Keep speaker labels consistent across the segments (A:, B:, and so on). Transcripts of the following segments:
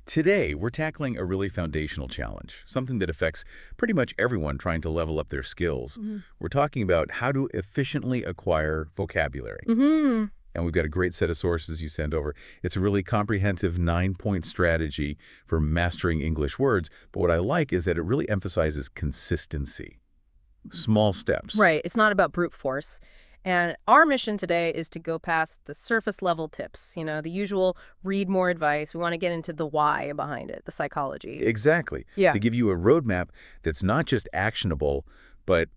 A: Today, we're tackling a really foundational challenge, something that affects pretty much everyone trying to level up their skills. We're talking about how to efficiently acquire vocabulary.
B: Mm-hmm.
A: And we've got a great set of sources you send over. It's a really comprehensive 9-point strategy for mastering English words. But what I like is that it really emphasizes consistency. Small steps.
B: Right. It's not about brute force. And our mission today is to go past the surface level tips, the usual read more advice. We want to get into the why behind it, the psychology.
A: Exactly.
B: Yeah.
A: To give you a roadmap that's not just actionable, but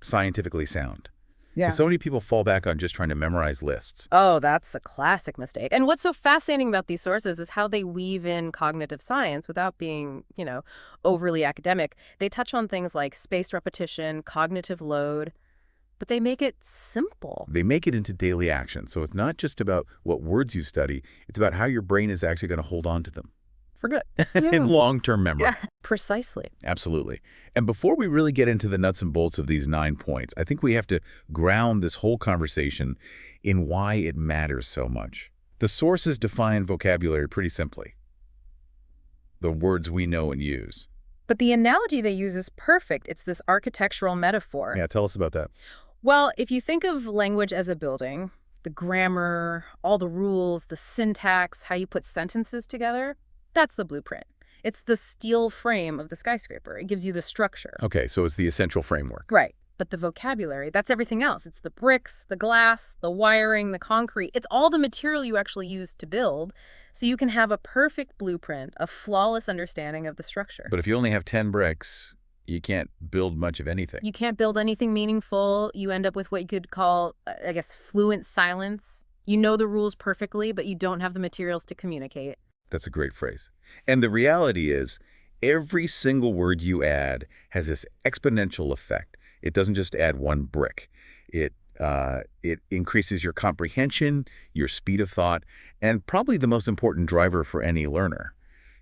A: scientifically sound.
B: Yeah.
A: Because so many people fall back on just trying to memorize lists.
B: Oh, that's the classic mistake. And what's so fascinating about these sources is how they weave in cognitive science without being, overly academic. They touch on things like spaced repetition, cognitive load, but they make it simple.
A: They make it into daily action. So it's not just about what words you study. It's about how your brain is actually going to hold on to them.
B: For good.
A: In long-term memory.
B: Yeah, precisely.
A: Absolutely. And before we really get into the nuts and bolts of these 9 points, I think we have to ground this whole conversation in why it matters so much. The sources define vocabulary pretty simply. The words we know and use.
B: But the analogy they use is perfect. It's this architectural metaphor.
A: Yeah, tell us about that.
B: Well, if you think of language as a building, the grammar, all the rules, the syntax, how you put sentences together, that's the blueprint. It's the steel frame of the skyscraper. It gives you the structure.
A: Okay, so it's the essential framework.
B: Right. But the vocabulary, that's everything else. It's the bricks, the glass, the wiring, the concrete. It's all the material you actually use to build, so you can have a perfect blueprint, a flawless understanding of the structure.
A: But if you only have 10 bricks, you can't build much of anything.
B: You can't build anything meaningful. You end up with what you could call, fluent silence. You know the rules perfectly, but you don't have the materials to communicate.
A: That's a great phrase. And the reality is, every single word you add has this exponential effect. It doesn't just add one brick. It increases your comprehension, your speed of thought, and probably the most important driver for any learner,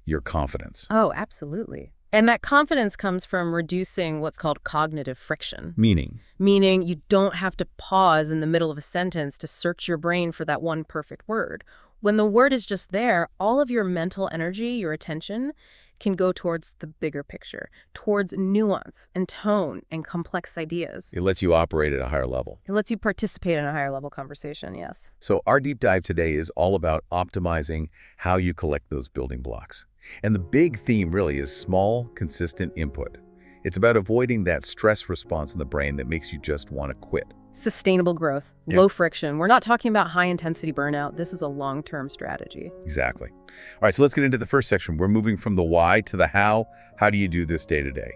A: your confidence.
B: Oh, absolutely. And that confidence comes from reducing what's called cognitive friction.
A: Meaning
B: You don't have to pause in the middle of a sentence to search your brain for that one perfect word. When the word is just there, all of your mental energy, your attention, can go towards the bigger picture, towards nuance and tone and complex ideas.
A: it lets you operate at a higher level.
B: It lets you participate in a higher level conversation, yes.
A: So our deep dive today is all about optimizing how you collect those building blocks. And the big theme really is small, consistent input. It's about avoiding that stress response in the brain that makes you just want to quit.
B: Sustainable growth, low friction. We're not talking about high-intensity burnout. This is a long-term strategy.
A: Exactly. All right, so let's get into the first section. We're moving from the why to the how. How do you do this day to day?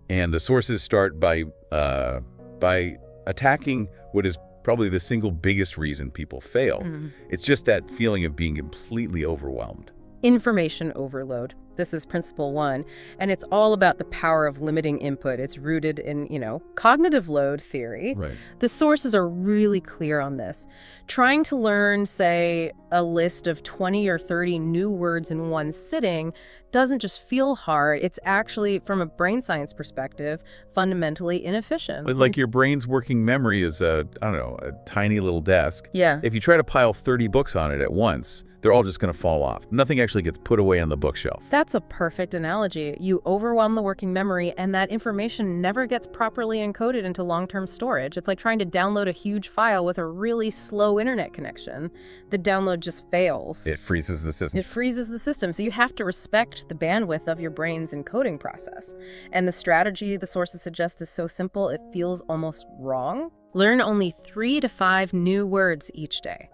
A: And the sources start by attacking what is probably the single biggest reason people fail. It's just that feeling of being completely overwhelmed.
B: Information overload. This is principle 1, and it's all about the power of limiting input. It's rooted in, cognitive load theory.
A: Right.
B: The sources are really clear on this. Trying to learn, say, a list of 20 or 30 new words in one sitting doesn't just feel hard. It's actually, from a brain science perspective, fundamentally inefficient.
A: Like your brain's working memory is a tiny little desk.
B: Yeah.
A: If you try to pile 30 books on it at once, they're all just going to fall off. Nothing actually gets put away on the bookshelf.
B: That's a perfect analogy. You overwhelm the working memory, and that information never gets properly encoded into long-term storage. It's like trying to download a huge file with a really slow internet connection. The download just fails.
A: It freezes the system.
B: It freezes the system. So you have to respect the bandwidth of your brain's encoding process. And the strategy the sources suggest is so simple, it feels almost wrong. Learn only 3 to 5 new words each day.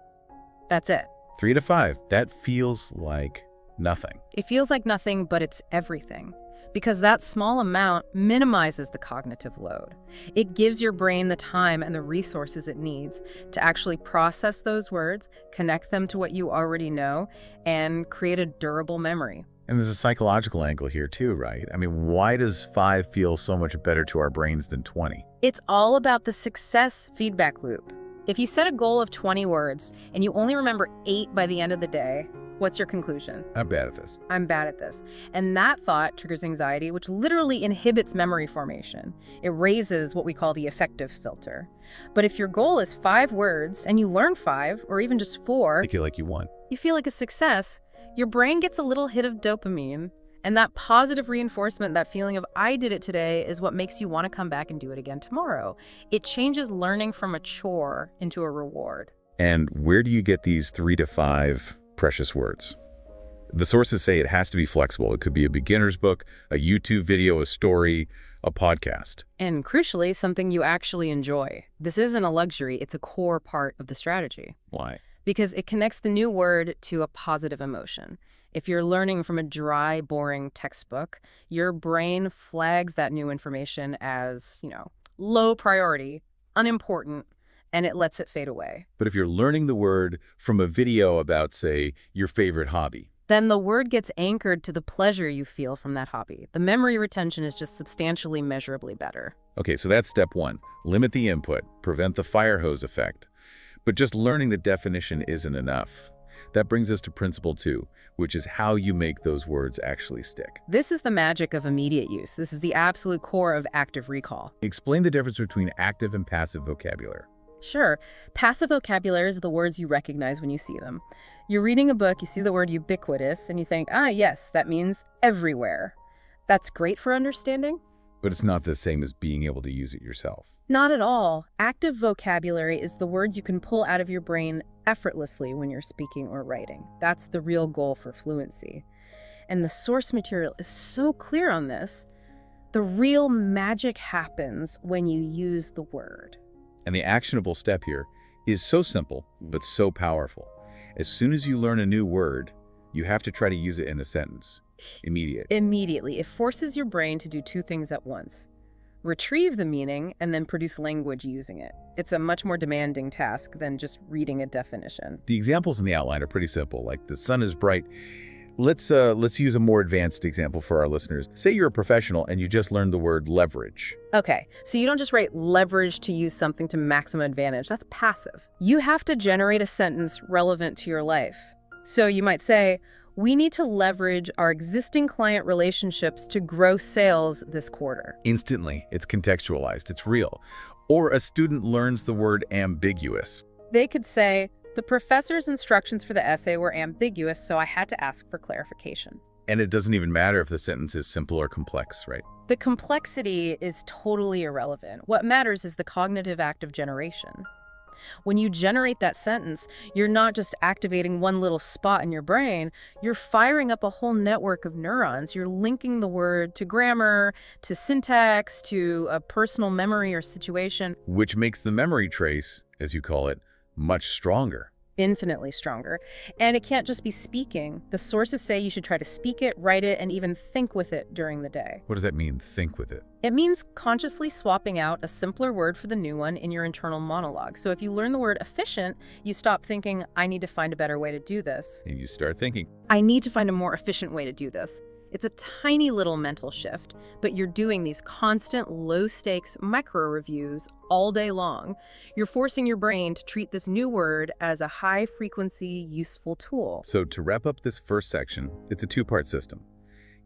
B: That's it.
A: 3 to 5. That feels like nothing.
B: It feels like nothing, but it's everything. Because that small amount minimizes the cognitive load. It gives your brain the time and the resources it needs to actually process those words, connect them to what you already know, and create a durable memory.
A: And there's a psychological angle here too, right? I mean, why does 5 feel so much better to our brains than 20?
B: It's all about the success feedback loop. If you set a goal of 20 words and you only remember 8 by the end of the day, what's your conclusion?
A: I'm bad at this.
B: I'm bad at this. And that thought triggers anxiety, which literally inhibits memory formation. It raises what we call the affective filter. But if your goal is 5 words and you learn 5 or even just 4,
A: I feel like you won.
B: you feel like a success. your brain gets a little hit of dopamine. And that positive reinforcement, that feeling of I did it today, is what makes you want to come back and do it again tomorrow. It changes learning from a chore into a reward.
A: And where do you get these 3 to 5 precious words? The sources say it has to be flexible. It could be a beginner's book, a YouTube video, a story, a podcast.
B: And crucially, something you actually enjoy. This isn't a luxury, it's a core part of the strategy.
A: Why?
B: Because it connects the new word to a positive emotion. If you're learning from a dry, boring textbook, your brain flags that new information as, low priority, unimportant, and it lets it fade away.
A: But if you're learning the word from a video about, say, your favorite hobby,
B: Then the word gets anchored to the pleasure you feel from that hobby. The memory retention is just substantially measurably better.
A: okay, so that's step 1. Limit the input, prevent the fire hose effect. But just learning the definition isn't enough. That brings us to principle 2, which is how you make those words actually stick.
B: This is the magic of immediate use. This is the absolute core of active recall.
A: Explain the difference between active and passive vocabulary.
B: Sure, passive vocabulary is the words you recognize when you see them. You're reading a book, you see the word ubiquitous, and you think, yes, that means everywhere. That's great for understanding?
A: But it's not the same as being able to use it yourself.
B: Not at all. Active vocabulary is the words you can pull out of your brain effortlessly when you're speaking or writing. That's the real goal for fluency. And the source material is so clear on this. The real magic happens when you use the word.
A: And the actionable step here is so simple, but so powerful. As soon as you learn a new word, you have to try to use it in a sentence.
B: Immediately. It forces your brain to do 2 things at once. Retrieve the meaning and then produce language using it. It's a much more demanding task than just reading a definition.
A: The examples in the outline are pretty simple, like the sun is bright. Let's use a more advanced example for our listeners. Say you're a professional and you just learned the word leverage.
B: Okay, so you don't just write leverage to use something to maximum advantage. That's passive. You have to generate a sentence relevant to your life. So you might say, we need to leverage our existing client relationships to grow sales this quarter.
A: Instantly, it's contextualized, it's real. Or a student learns the word ambiguous.
B: They could say, the professor's instructions for the essay were ambiguous, so I had to ask for clarification.
A: And it doesn't even matter if the sentence is simple or complex, right?
B: The complexity is totally irrelevant. What matters is the cognitive act of generation. When you generate that sentence, you're not just activating one little spot in your brain, you're firing up a whole network of neurons. You're linking the word to grammar, to syntax, to a personal memory or situation.
A: Which makes the memory trace, as you call it, much stronger.
B: Infinitely stronger. And it can't just be speaking. The sources say you should try to speak it, write it, and even think with it during the day.
A: What does that mean, think with it?
B: It means consciously swapping out a simpler word for the new one in your internal monologue. So if you learn the word efficient, you stop thinking, I need to find a better way to do this.
A: And you start thinking,
B: I need to find a more efficient way to do this. It's a tiny little mental shift, but you're doing these constant low-stakes micro-reviews all day long. You're forcing your brain to treat this new word as a high-frequency, useful tool.
A: So to wrap up this first section, it's a 2-part system.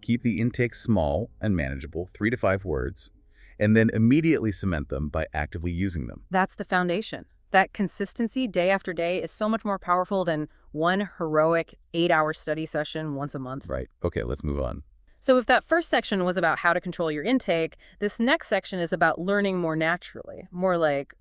A: Keep the intake small and manageable, 3 to 5 words, and then immediately cement them by actively using them.
B: That's the foundation. That consistency day after day is so much more powerful than one heroic 8-hour study session once a month.
A: Right. Okay, let's move on.
B: So if that first section was about how to control your intake, this next section is about learning more naturally, more like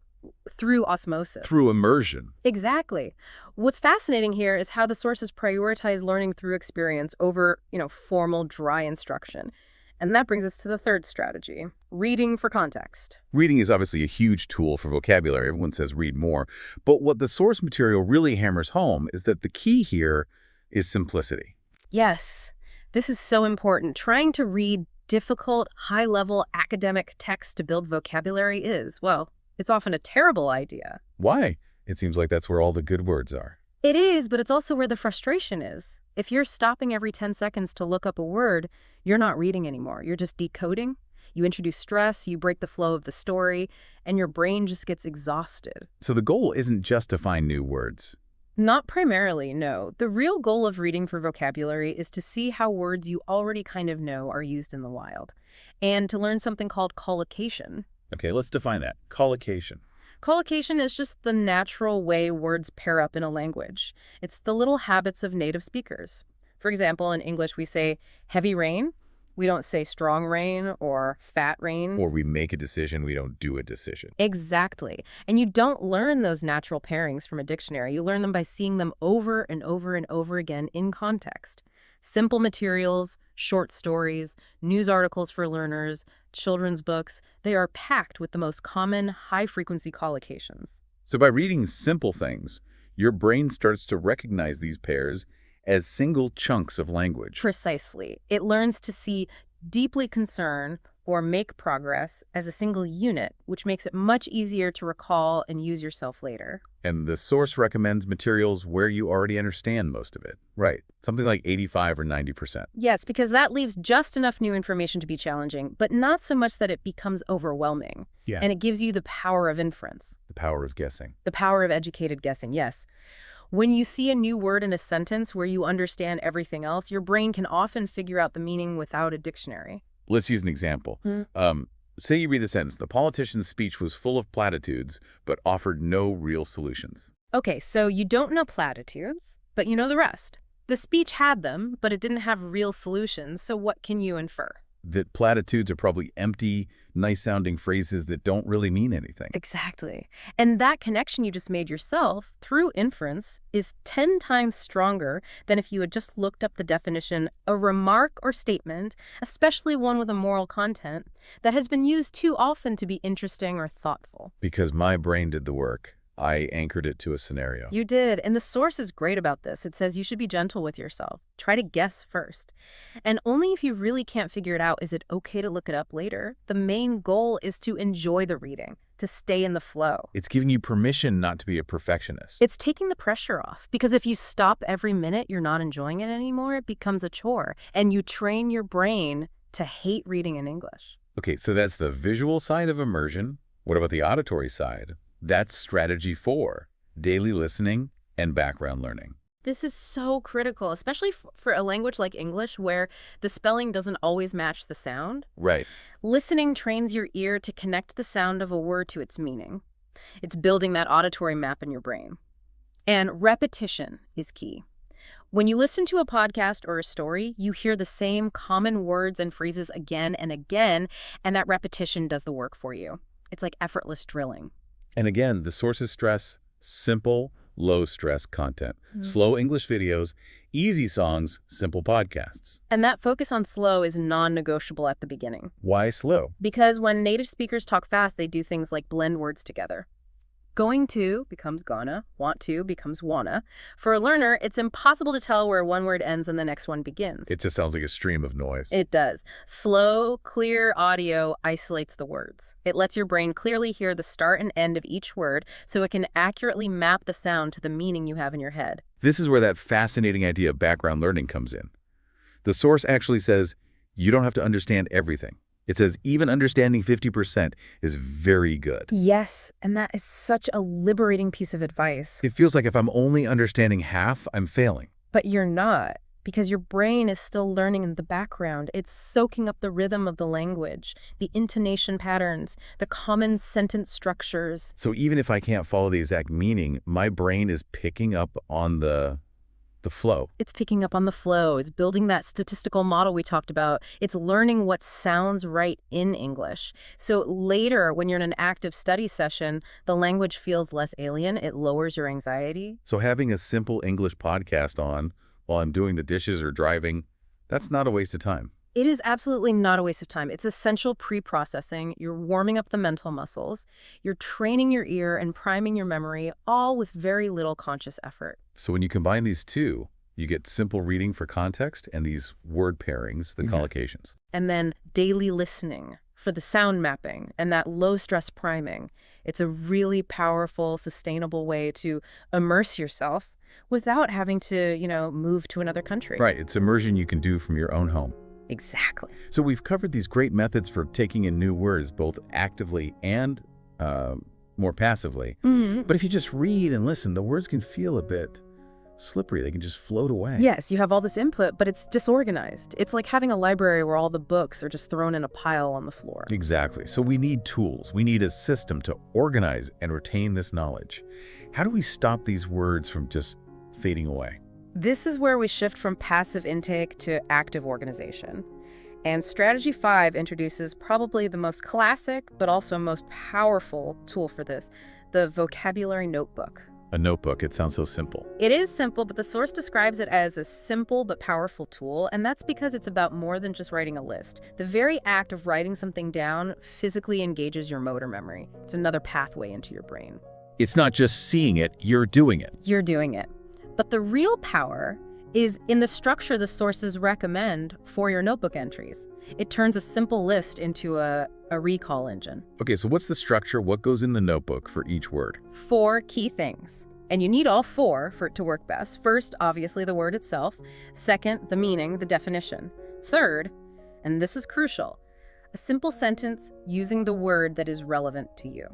B: through osmosis.
A: Through immersion.
B: Exactly. What's fascinating here is how the sources prioritize learning through experience over, formal, dry instruction. And that brings us to the third strategy, reading for context.
A: Reading is obviously a huge tool for vocabulary. Everyone says read more. But what the source material really hammers home is that the key here is simplicity.
B: Yes, this is so important. Trying to read difficult, high-level academic text to build vocabulary is, well, it's often a terrible idea.
A: Why? It seems like that's where all the good words are.
B: It is, but it's also where the frustration is. If you're stopping every 10 seconds to look up a word, you're not reading anymore. You're just decoding. You introduce stress, you break the flow of the story, and your brain just gets exhausted.
A: So the goal isn't just to find new words.
B: Not primarily, no. The real goal of reading for vocabulary is to see how words you already kind of know are used in the wild, and to learn something called collocation.
A: Okay, let's define that. Collocation.
B: Collocation is just the natural way words pair up in a language. It's the little habits of native speakers. For example, in English, we say heavy rain. We don't say strong rain or fat rain.
A: Or we make a decision, we don't do a decision.
B: Exactly. And you don't learn those natural pairings from a dictionary. You learn them by seeing them over and over and over again in context. Simple materials, short stories, news articles for learners, children's books, they are packed with the most common high-frequency collocations.
A: So by reading simple things, your brain starts to recognize these pairs as single chunks of language.
B: Precisely. It learns to see deeply concern or make progress as a single unit, which makes it much easier to recall and use yourself later.
A: And the source recommends materials where you already understand most of it. Right. Something like 85 or 90%.
B: Yes, because that leaves just enough new information to be challenging, but not so much that it becomes overwhelming.
A: Yeah.
B: And it gives you the power of inference.
A: The power of guessing.
B: The power of educated guessing, yes. When you see a new word in a sentence where you understand everything else, your brain can often figure out the meaning without a dictionary.
A: Let's use an example. Say you read the sentence, the politician's speech was full of platitudes, but offered no real solutions.
B: Okay, so you don't know platitudes, but you know the rest. The speech had them, but it didn't have real solutions, so what can you infer?
A: That platitudes are probably empty, nice-sounding phrases that don't really mean anything.
B: Exactly. And that connection you just made yourself, through inference, is 10 times stronger than if you had just looked up the definition, a remark or statement, especially one with a moral content, that has been used too often to be interesting or thoughtful.
A: Because my brain did the work. I anchored it to a scenario.
B: You did, and the source is great about this. It says you should be gentle with yourself. Try to guess first. And only if you really can't figure it out is it okay to look it up later. The main goal is to enjoy the reading, to stay in the flow.
A: It's giving you permission not to be a perfectionist.
B: It's taking the pressure off, because if you stop every minute you're not enjoying it anymore, it becomes a chore, and you train your brain to hate reading in English.
A: Okay, so that's the visual side of immersion. What about the auditory side? That's strategy 4, daily listening and background learning.
B: This is so critical, especially for a language like English where the spelling doesn't always match the sound.
A: Right.
B: Listening trains your ear to connect the sound of a word to its meaning. It's building that auditory map in your brain. And repetition is key. When you listen to a podcast or a story, you hear the same common words and phrases again and again, and that repetition does the work for you. It's like effortless drilling.
A: And again, the sources stress simple, low-stress content. Slow English videos, easy songs, simple podcasts.
B: And that focus on slow is non-negotiable at the beginning.
A: Why slow?
B: Because when native speakers talk fast, they do things like blend words together. Going to becomes gonna, want to becomes wanna. For a learner, it's impossible to tell where one word ends and the next one begins.
A: It just sounds like a stream of noise.
B: It does. Slow, clear audio isolates the words. It lets your brain clearly hear the start and end of each word so it can accurately map the sound to the meaning you have in your head.
A: This is where that fascinating idea of background learning comes in. The source actually says you don't have to understand everything. It says even understanding 50% is very good.
B: Yes, and that is such a liberating piece of advice.
A: It feels like if I'm only understanding half, I'm failing.
B: But you're not, because your brain is still learning in the background. It's soaking up the rhythm of the language, the intonation patterns, the common sentence structures.
A: So even if I can't follow the exact meaning, my brain is picking up on the flow.
B: It's picking up on the flow. It's building that statistical model we talked about. It's learning what sounds right in English. So later, when you're in an active study session, the language feels less alien. It lowers your anxiety.
A: So having a simple English podcast on while I'm doing the dishes or driving, that's not a waste of time.
B: It is absolutely not a waste of time. It's essential pre-processing. You're warming up the mental muscles. You're training your ear and priming your memory, all with very little conscious effort.
A: So when you combine these two, you get simple reading for context and these word pairings, the collocations.
B: And then daily listening for the sound mapping and that low-stress priming. It's a really powerful, sustainable way to immerse yourself without having to, move to another country.
A: Right. It's immersion you can do from your own home.
B: Exactly.
A: So we've covered these great methods for taking in new words, both actively and more passively. But if you just read and listen, the words can feel a bit slippery. They can just float away.
B: Yes, you have all this input, but it's disorganized. It's like having a library where all the books are just thrown in a pile on the floor.
A: Exactly. So we need tools. We need a system to organize and retain this knowledge. How do we stop these words from just fading away?
B: This is where we shift from passive intake to active organization. And Strategy 5 introduces probably the most classic, but also most powerful tool for this, the vocabulary notebook.
A: A notebook, it sounds so simple.
B: It is simple, but the source describes it as a simple but powerful tool, and that's because it's about more than just writing a list. The very act of writing something down physically engages your motor memory. It's another pathway into your brain.
A: It's not just seeing it, you're doing it.
B: You're doing it. But the real power is in the structure the sources recommend for your notebook entries. It turns a simple list into a recall engine.
A: Okay, so what's the structure? What goes in the notebook for each word?
B: 4 key things. And you need all 4 for it to work best. First, obviously, the word itself. Second, the meaning, the definition. Third, and this is crucial, a simple sentence using the word that is relevant to you.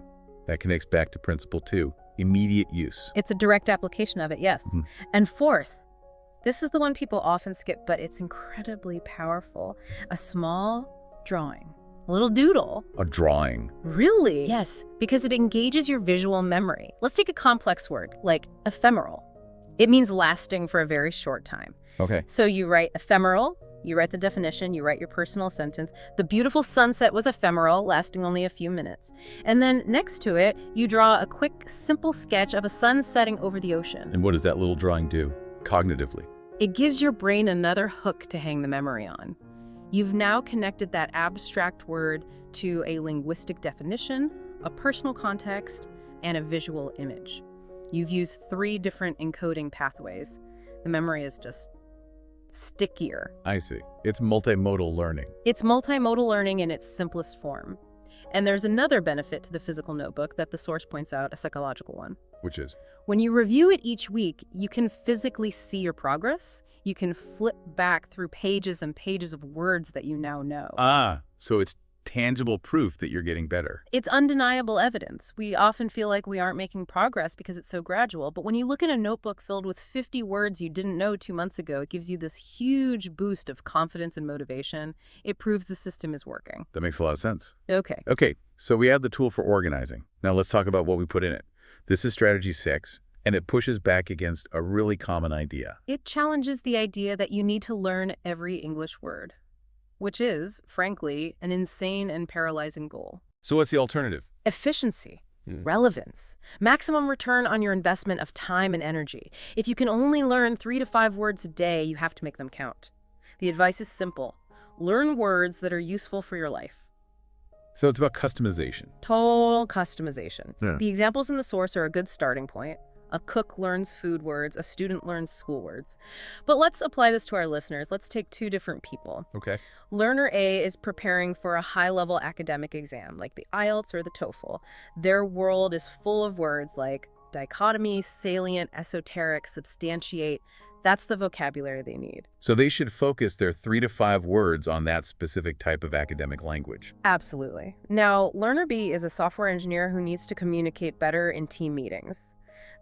A: That connects back to principle 2, immediate use.
B: It's a direct application of it, yes. And fourth, this is the one people often skip, but it's incredibly powerful. A small drawing, a little doodle.
A: A drawing.
B: Really? Yes, because it engages your visual memory. Let's take a complex word, like ephemeral. It means lasting for a very short time.
A: Okay.
B: So you write ephemeral, you write the definition, you write your personal sentence. The beautiful sunset was ephemeral, lasting only a few minutes. And then next to it, you draw a quick, simple sketch of a sun setting over the ocean.
A: And what does that little drawing do, cognitively?
B: It gives your brain another hook to hang the memory on. You've now connected that abstract word to a linguistic definition, a personal context, and a visual image. You've used 3 different encoding pathways. The memory is just stickier.
A: I see. It's multimodal learning.
B: It's multimodal learning in its simplest form. And there's another benefit to the physical notebook that the source points out, a psychological one.
A: Which is?
B: When you review it each week, you can physically see your progress. You can flip back through pages and pages of words that you now know.
A: Ah, so it's tangible proof that you're getting better.
B: It's undeniable evidence. We often feel like we aren't making progress because it's so gradual, but when you look at a notebook filled with 50 words you didn't know 2 months ago, it gives you this huge boost of confidence and motivation. It proves the system is working.
A: That makes a lot of sense.
B: Okay.
A: Okay, so we have the tool for organizing. Now let's talk about what we put in it. This is Strategy 6, and it pushes back against a really common idea.
B: It challenges the idea that you need to learn every English word, which is, frankly, an insane and paralyzing goal.
A: So what's the alternative?
B: Efficiency, relevance, maximum return on your investment of time and energy. If you can only learn 3 to 5 words a day, you have to make them count. The advice is simple. Learn words that are useful for your life.
A: So it's about customization.
B: Total customization.
A: Yeah.
B: The examples in the source are a good starting point. A cook learns food words, a student learns school words. But let's apply this to our listeners. Let's take 2 different people.
A: Okay.
B: Learner A is preparing for a high-level academic exam, like the IELTS or the TOEFL. Their world is full of words like dichotomy, salient, esoteric, substantiate. That's the vocabulary they need.
A: So they should focus their 3 to 5 words on that specific type of academic language.
B: Absolutely. Now, Learner B is a software engineer who needs to communicate better in team meetings.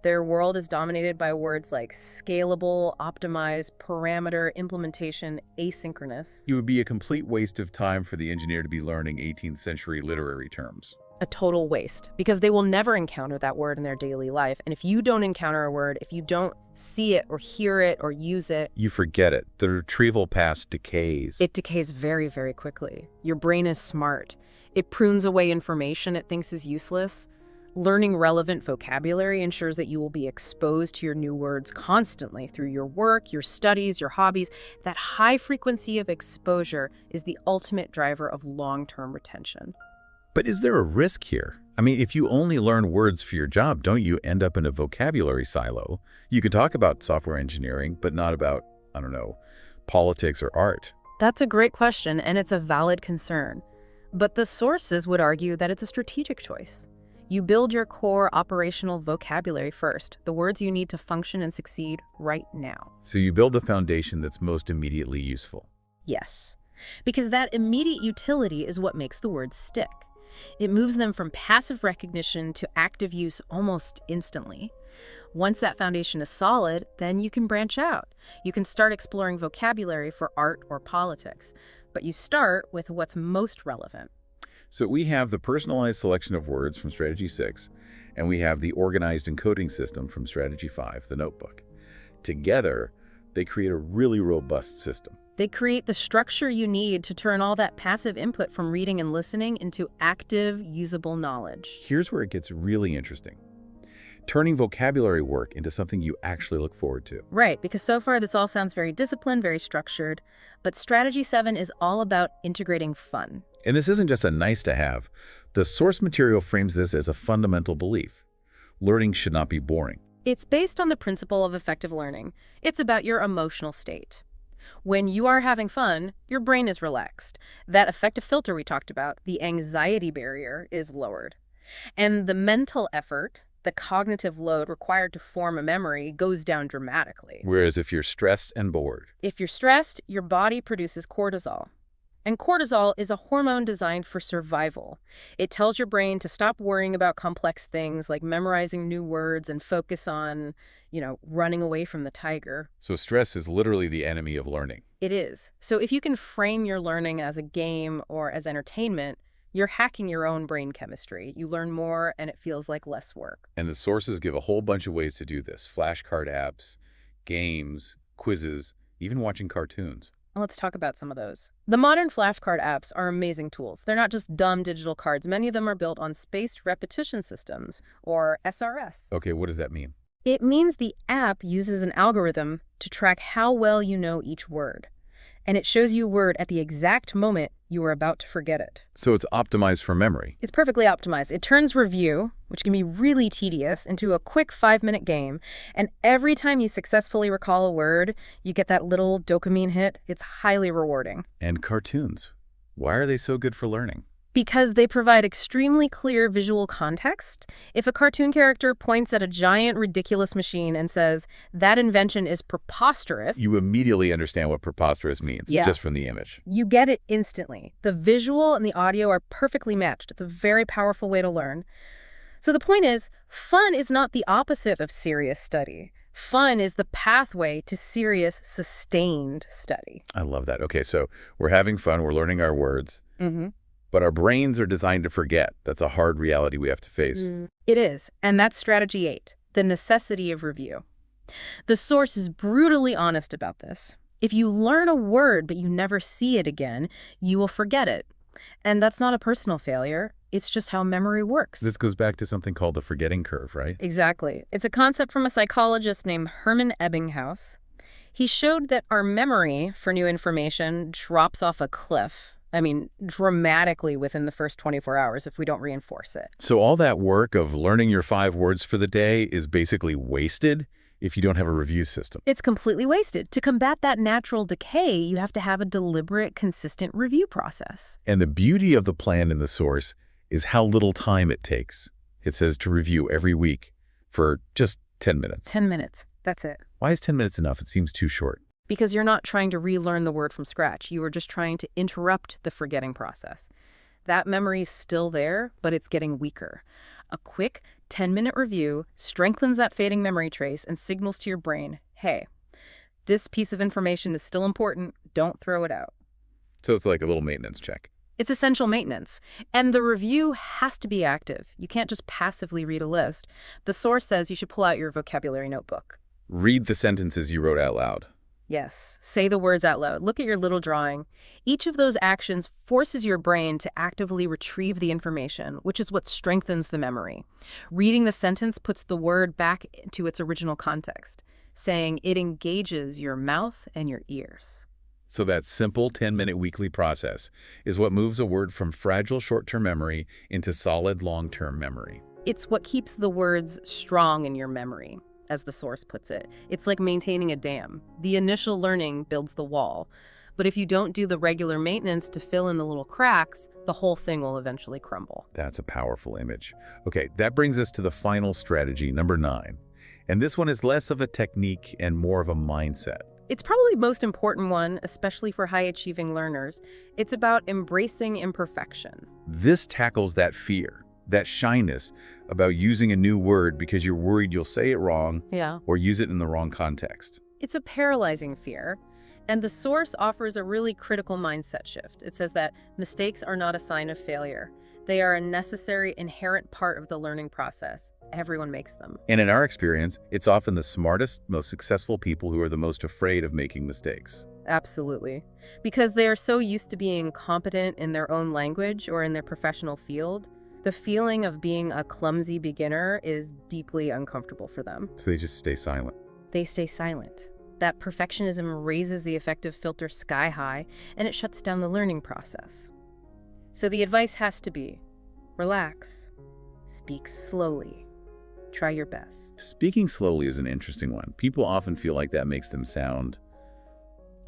B: Their world is dominated by words like scalable, optimized, parameter, implementation, asynchronous.
A: It would be a complete waste of time for the engineer to be learning 18th century literary terms.
B: A total waste, because they will never encounter that word in their daily life. And if you don't encounter a word, if you don't see it or hear it or use it,
A: You forget it. The retrieval path decays.
B: it decays very, very quickly. Your brain is smart. It prunes away information it thinks is useless. Learning relevant vocabulary ensures that you will be exposed to your new words constantly through your work, your studies, your hobbies. That high frequency of exposure is the ultimate driver of long-term retention.
A: But is there a risk here? I mean, if you only learn words for your job, don't you end up in a vocabulary silo? You can talk about software engineering, but not about, I don't know, politics or art.
B: That's a great question, and it's a valid concern. But the sources would argue that it's a strategic choice. You build your core operational vocabulary first, the words you need to function and succeed right now.
A: So you build the foundation that's most immediately useful.
B: Yes, because that immediate utility is what makes the words stick. It moves them from passive recognition to active use almost instantly. Once that foundation is solid, then you can branch out. You can start exploring vocabulary for art or politics, but you start with what's most relevant.
A: So we have the personalized selection of words from Strategy 6, and we have the organized encoding system from Strategy 5, the notebook. Together, They create a really robust system.
B: They create the structure you need to turn all that passive input from reading and listening into active, usable knowledge.
A: Here's where it gets really interesting. Turning vocabulary work into something you actually look forward to.
B: Right, because so far this all sounds very disciplined, very structured, but Strategy 7 is all about integrating fun.
A: And this isn't just a nice to have. The source material frames this as a fundamental belief. Learning should not be boring.
B: It's based on the principle of effective learning. It's about your emotional state. When you are having fun, your brain is relaxed. That affective filter we talked about, the anxiety barrier, is lowered. And the mental effort, the cognitive load required to form a memory, goes down dramatically.
A: Whereas if you're stressed and bored,
B: If you're stressed, your body produces cortisol. And cortisol is a hormone designed for survival. It tells your brain to stop worrying about complex things like memorizing new words and focus on, running away from the tiger.
A: so stress is literally the enemy of learning.
B: It is. So if you can frame your learning as a game or as entertainment, you're hacking your own brain chemistry. You learn more and it feels like less work.
A: And the sources give a whole bunch of ways to do this. Flashcard apps, games, quizzes, even watching cartoons.
B: Let's talk about some of those. The modern flashcard apps are amazing tools. They're not just dumb digital cards. Many of them are built on spaced repetition systems, or SRS.
A: Okay, what does that mean?
B: It means the app uses an algorithm to track how well you know each word. And it shows you a word at the exact moment you are about to forget it.
A: So it's optimized for memory.
B: It's perfectly optimized. It turns review, which can be really tedious, into a quick 5-minute game. And every time you successfully recall a word, you get that little dopamine hit. It's highly rewarding.
A: And cartoons. Why are they so good for learning?
B: Because they provide extremely clear visual context. If a cartoon character points at a giant, ridiculous machine and says, "That invention is preposterous,"
A: You immediately understand what preposterous means,
B: Yeah.
A: just from the image.
B: you get it instantly. The visual and the audio are perfectly matched. It's a very powerful way to learn. So the point is, fun is not the opposite of serious study. Fun is the pathway to serious, sustained study.
A: I love that. Okay, so we're having fun, we're learning our words,
B: Mm-hmm.
A: but our brains are designed to forget. That's a hard reality we have to face.
B: It is, and that's Strategy 8, the necessity of review. The source is brutally honest about this. If you learn a word but you never see it again, you will forget it. And that's not a personal failure. It's just how memory works.
A: This goes back to something called the forgetting curve, right?
B: Exactly. It's a concept from a psychologist named Hermann Ebbinghaus. He showed that our memory for new information drops off a cliff. Dramatically within the first 24 hours if we don't reinforce it.
A: So all that work of learning your 5 words for the day is basically wasted if you don't have a review system.
B: It's completely wasted. To combat that natural decay, you have to have a deliberate, consistent review process.
A: And the beauty of the plan in the source is how little time it takes. It says to review every week for just 10 minutes.
B: 10 minutes. That's it.
A: Why is 10 minutes enough? It seems too short.
B: Because you're not trying to relearn the word from scratch. You are just trying to interrupt the forgetting process. That memory's still there, but it's getting weaker. A quick 10-minute review strengthens that fading memory trace and signals to your brain, hey, this piece of information is still important. Don't throw it out.
A: So it's like a little maintenance check.
B: It's essential maintenance. And the review has to be active. You can't just passively read a list. The source says you should pull out your vocabulary notebook.
A: Read the sentences you wrote out loud.
B: Yes, say the words out loud. Look at your little drawing. Each of those actions forces your brain to actively retrieve the information, which is what strengthens the memory. Reading the sentence puts the word back into its original context, saying it engages your mouth and your ears.
A: So that simple 10-minute weekly process is what moves a word from fragile short-term memory into solid long-term memory.
B: It's what keeps the words strong in your memory, as the source puts it. It's like maintaining a dam. The initial learning builds the wall. But if you don't do the regular maintenance to fill in the little cracks, the whole thing will eventually crumble.
A: That's a powerful image. Okay, that brings us to the final strategy, number 9. And this one is less of a technique and more of a mindset.
B: It's probably the most important one, especially for high-achieving learners. It's about embracing imperfection.
A: This tackles that fear, that shyness about using a new word because you're worried you'll say it wrong or use it in the wrong context.
B: It's a paralyzing fear, and the source offers a really critical mindset shift. It says that mistakes are not a sign of failure. They are a necessary, inherent part of the learning process. Everyone makes them.
A: And in our experience, it's often the smartest, most successful people who are the most afraid of making mistakes.
B: Absolutely. Because they are so used to being competent in their own language or in their professional field, the feeling of being a clumsy beginner is deeply uncomfortable for them.
A: So they just stay silent.
B: They stay silent. That perfectionism raises the affective filter sky high, and it shuts down the learning process. So the advice has to be, relax, speak slowly, try your best.
A: Speaking slowly is an interesting one. People often feel like that makes them sound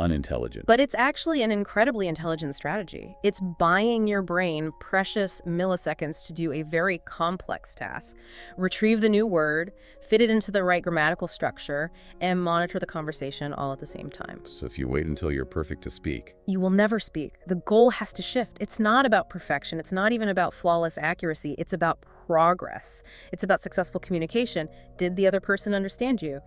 A: unintelligent.
B: But it's actually an incredibly intelligent strategy. It's buying your brain precious milliseconds to do a very complex task, retrieve the new word, fit it into the right grammatical structure, and monitor the conversation all at the same time.
A: So if you wait until you're perfect to speak,
B: You will never speak. The goal has to shift. It's not about perfection. It's not even about flawless accuracy. It's about progress. It's about successful communication. Did the other person understand you?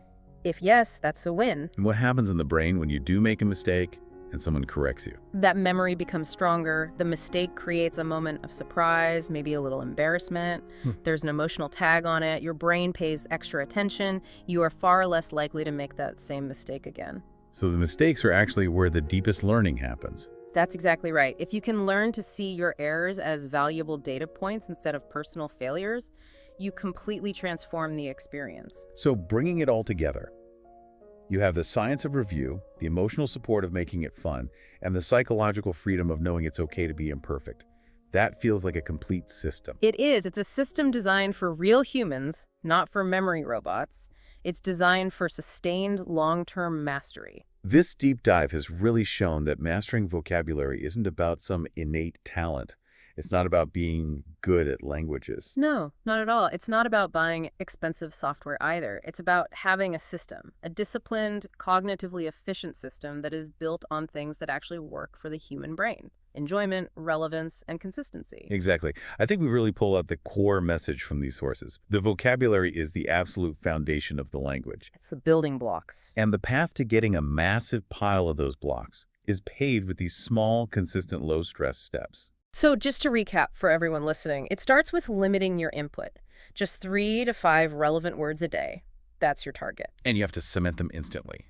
B: If yes, that's a win.
A: and what happens in the brain when you do make a mistake and someone corrects you?
B: That memory becomes stronger. The mistake creates a moment of surprise, maybe a little embarrassment. There's an emotional tag on it. Your brain pays extra attention. You are far less likely to make that same mistake again.
A: So the mistakes are actually where the deepest learning happens.
B: That's exactly right. If you can learn to see your errors as valuable data points instead of personal failures, you completely transform the experience.
A: So bringing it all together, you have the science of review, the emotional support of making it fun, and the psychological freedom of knowing it's okay to be imperfect. That feels like a complete system.
B: It is. It's a system designed for real humans, not for memory robots. It's designed for sustained long-term mastery.
A: This deep dive has really shown that mastering vocabulary isn't about some innate talent. It's not about being good at languages.
B: No, not at all. It's not about buying expensive software either. It's about having a system, a disciplined, cognitively efficient system that is built on things that actually work for the human brain. Enjoyment, relevance, and consistency.
A: Exactly. I think we really pull out the core message from these sources. The vocabulary is the absolute foundation of the language.
B: It's the building blocks.
A: And the path to getting a massive pile of those blocks is paved with these small, consistent, low-stress steps.
B: So just to recap for everyone listening, it starts with limiting your input. Just 3 to 5 relevant words a day. That's your target.
A: And you have to cement them instantly.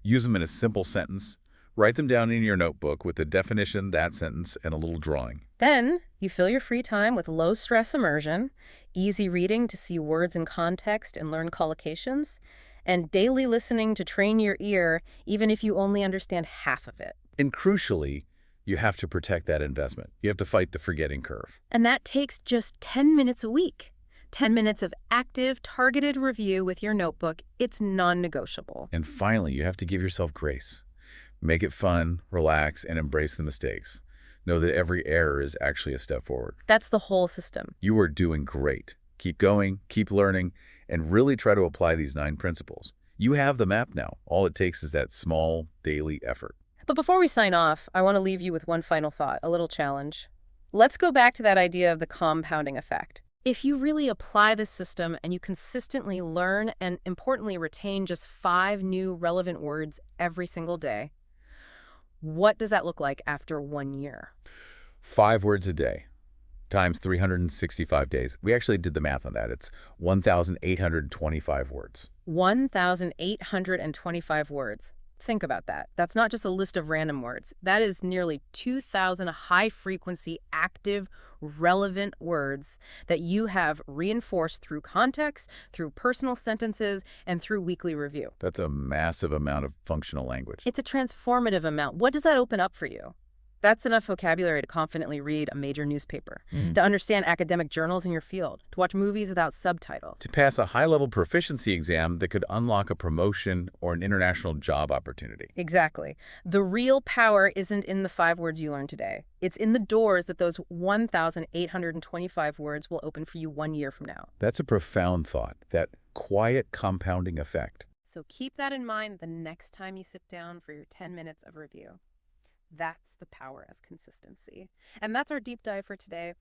A: Use them in a simple sentence. Write them down in your notebook with the definition, that sentence, and a little drawing.
B: Then you fill your free time with low-stress immersion, easy reading to see words in context and learn collocations, and daily listening to train your ear even if you only understand half of it.
A: And crucially, you have to protect that investment. You have to fight the forgetting curve.
B: And that takes just 10 minutes a week. 10 minutes of active, targeted review with your notebook. It's non-negotiable.
A: And finally, you have to give yourself grace. Make it fun, relax, and embrace the mistakes. Know that every error is actually a step forward.
B: That's the whole system.
A: You are doing great. Keep going, keep learning, and really try to apply these 9 principles. You have the map now. All it takes is that small, daily effort.
B: But before we sign off, I want to leave you with one final thought, a little challenge. Let's go back to that idea of the compounding effect. If you really apply this system and you consistently learn and, importantly, retain just 5 new relevant words every single day, what does that look like after 1 year?
A: 5 words a day times 365 days. We actually did the math on that. It's 1,825 words.
B: 1,825 words. Think about that. That's not just a list of random words. That is nearly 2,000 high-frequency, active, relevant words that you have reinforced through context, through personal sentences, and through weekly review.
A: That's a massive amount of functional language.
B: It's a transformative amount. What does that open up for you? That's enough vocabulary to confidently read a major newspaper, to understand academic journals in your field, to watch movies without subtitles.
A: To pass a high-level proficiency exam that could unlock a promotion or an international job opportunity.
B: Exactly. The real power isn't in the 5 words you learned today. It's in the doors that those 1,825 words will open for you 1 year from now.
A: That's a profound thought, that quiet compounding effect.
B: So keep that in mind the next time you sit down for your 10 minutes of review. That's the power of consistency. And that's our deep dive for today.